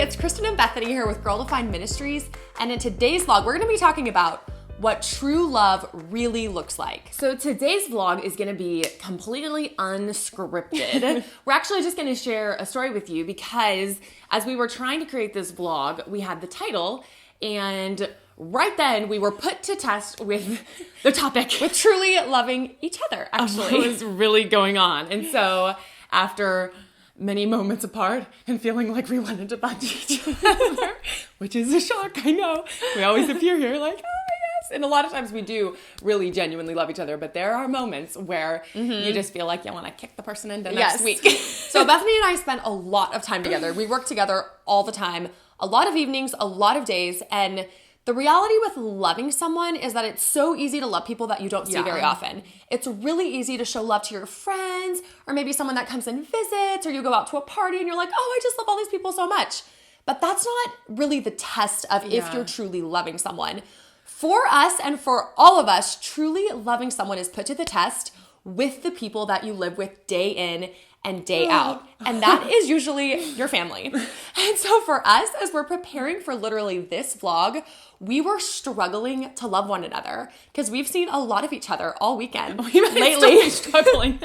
it's Kristen and Bethany here with Girl Defined Ministries, and in today's vlog, we're going to be talking about what true love really looks like. So today's vlog is going to be completely unscripted. We're actually just going to share a story with you because as we were trying to create this vlog, we had the title, and right then we were put to test with the topic. With truly loving each other, actually. What was really going on. And so after many moments apart and feeling like we wanted to punch each other, which is a shock, I know. We always appear here like, oh yes. And a lot of times we do really genuinely love each other, but there are moments where you just feel like you want to kick the person into next week. So Bethany and I spent a lot of time together. We work together all the time, a lot of evenings, a lot of days, and the reality with loving someone is that it's so easy to love people that you don't see very often. It's really easy to show love to your friends or maybe someone that comes and visits, or you go out to a party and you're like, oh, I just love all these people so much. But that's not really the test of if you're truly loving someone. For us and for all of us, truly loving someone is put to the test with the people that you live with day in and day out. And that is usually your family. And so for us, as we're preparing for literally this vlog, we were struggling to love one another because we've seen a lot of each other all weekend lately. Struggling.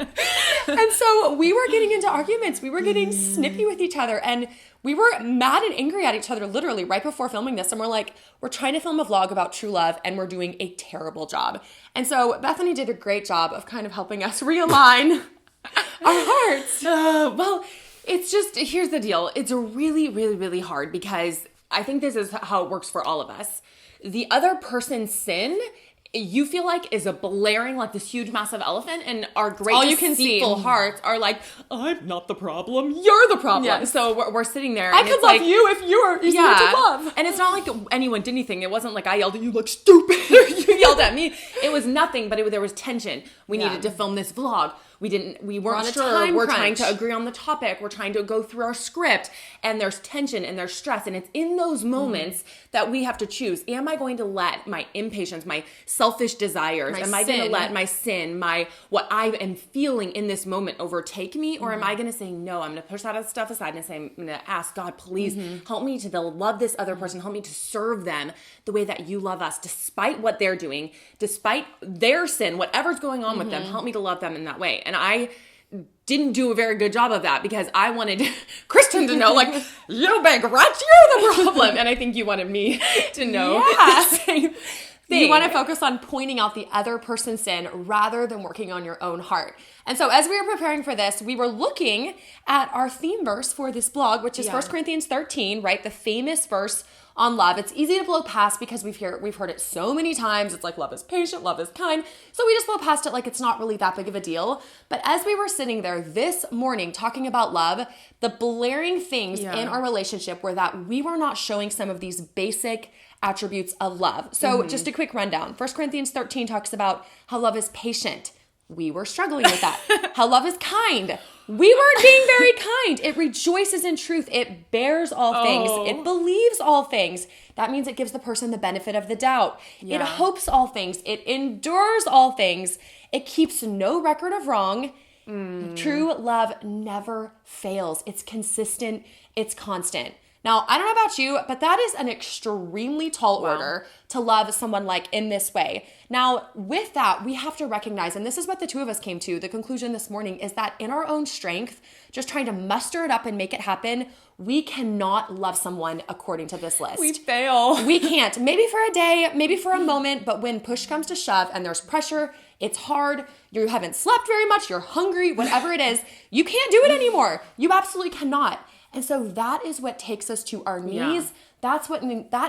And so we were getting into arguments. We were getting snippy with each other, and we were mad and angry at each other literally right before filming this. And we're like, we're trying to film a vlog about true love and we're doing a terrible job. And so Bethany did a great job of kind of helping us realign our hearts. Well, it's just, here's the deal. It's really, really, really hard because I think this is how it works for all of us. The other person's sin, you feel like, is a blaring, like this huge, massive elephant, and our great, all you can deceitful hearts are like, I'm not the problem, you're the problem. Yeah. So we're sitting there. I and could it's love like, you if you were easy to love. And it's not like anyone did anything. It wasn't like I yelled at you, look stupid, or you yelled at me. It was nothing, but there was tension. We needed to film this vlog. We weren't sure. We're trying to agree on the topic. We're trying to go through our script, and there's tension and there's stress. And it's in those moments that we have to choose. Am I going to let my impatience, my selfish desires, am I going to let my sin, what I am feeling in this moment overtake me? Or am I going to say, no, I'm going to push that stuff aside and say, I'm going to ask God, please help me to love this other person. Help me to serve them the way that you love us, despite what they're doing, despite their sin, whatever's going on with them. Help me to love them in that way. And I didn't do a very good job of that because I wanted Kristen to know, like, you big rat, you're the problem. And I think you wanted me to know the same thing. You want to focus on pointing out the other person's sin rather than working on your own heart. And so as we were preparing for this, we were looking at our theme verse for this blog, which is 1 Corinthians 13, right? The famous verse on love. It's easy to blow past because we've heard it so many times. It's like, love is patient, love is kind. So we just blow past it like it's not really that big of a deal. But as we were sitting there this morning talking about love, the blaring things in our relationship were that we were not showing some of these basic attributes of love. So just a quick rundown. 1 Corinthians 13 talks about how love is patient. We were struggling with that. How love is kind. We weren't being very kind. It rejoices in truth. It bears all things. It believes all things. That means it gives the person the benefit of the doubt. It hopes all things. It endures all things. It keeps no record of wrong. True love never fails. It's consistent. It's constant. Now, I don't know about you, but that is an extremely tall order to love someone like in this way. Now, with that, we have to recognize, and this is what the two of us came to, the conclusion this morning is that in our own strength, just trying to muster it up and make it happen, we cannot love someone according to this list. We fail. We can't. Maybe for a day, maybe for a moment, but when push comes to shove and there's pressure, it's hard, you haven't slept very much, you're hungry, whatever it is, you can't do it anymore. You absolutely cannot. And so that is what takes us to our knees. That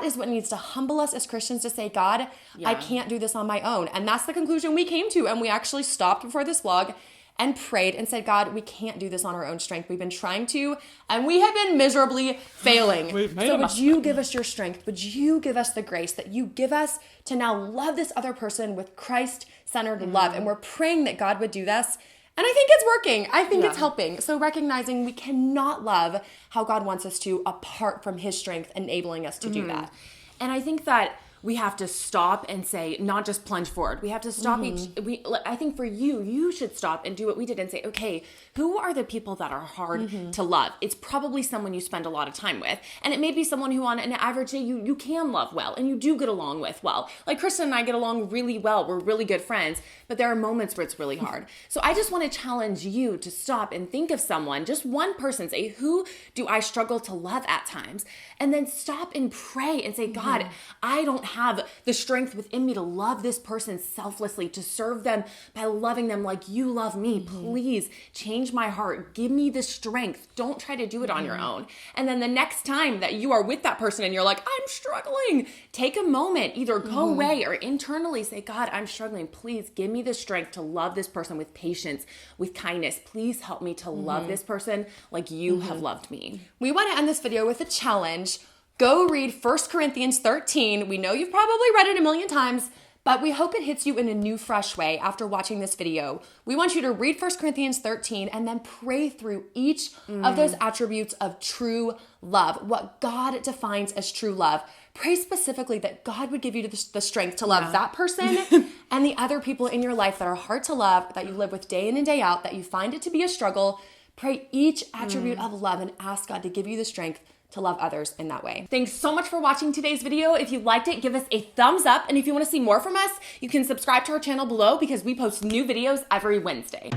is what needs to humble us as Christians to say, God, I can't do this on my own. And that's the conclusion we came to. And we actually stopped before this vlog and prayed and said, God, we can't do this on our own strength. We've been trying to, and we have been miserably failing. So would you give us your strength? Would you give us the grace that you give us to now love this other person with Christ-centered love? And we're praying that God would do this. And I think it's working. I think it's helping. So recognizing we cannot love how God wants us to apart from his strength enabling us to do that. And I think that we have to stop and say, not just plunge forward. We have to stop I think for you should stop and do what we did and say, okay, who are the people that are hard to love? It's probably someone you spend a lot of time with. And it may be someone who on an average day you can love well and you do get along with well. Like Kristen and I get along really well. We're really good friends, but there are moments where it's really hard. So I just want to challenge you to stop and think of someone, just one person, say, who do I struggle to love at times? And then stop and pray and say, God, I don't have the strength within me to love this person selflessly, to serve them by loving them like you love me. Please change my heart. Give me the strength. Don't try to do it on your own. And then the next time that you are with that person and you're like, I'm struggling, take a moment, either go away or internally say, God, I'm struggling. Please give me the strength to love this person with patience, with kindness. Please help me to love this person like you have loved me. We want to end this video with a challenge. Go read 1 Corinthians 13. We know you've probably read it a million times, but we hope it hits you in a new, fresh way after watching this video. We want you to read 1 Corinthians 13 and then pray through each of those attributes of true love, what God defines as true love. Pray specifically that God would give you the strength to love that person and the other people in your life that are hard to love, that you live with day in and day out, that you find it to be a struggle. Pray each attribute of love and ask God to give you the strength to love others in that way. Thanks so much for watching today's video. If you liked it, give us a thumbs up. And if you want to see more from us, you can subscribe to our channel below because we post new videos every Wednesday.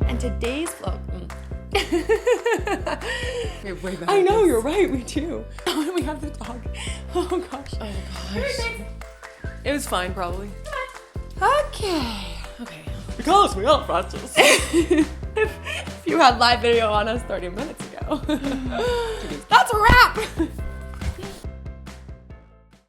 And today's vlog. You're way better. I know, you're right, we do. Oh, we have the dog. Oh gosh. Oh gosh. It was fine, probably. Okay. Because we are practice. If you had live video on us 30 minutes ago. That's a wrap!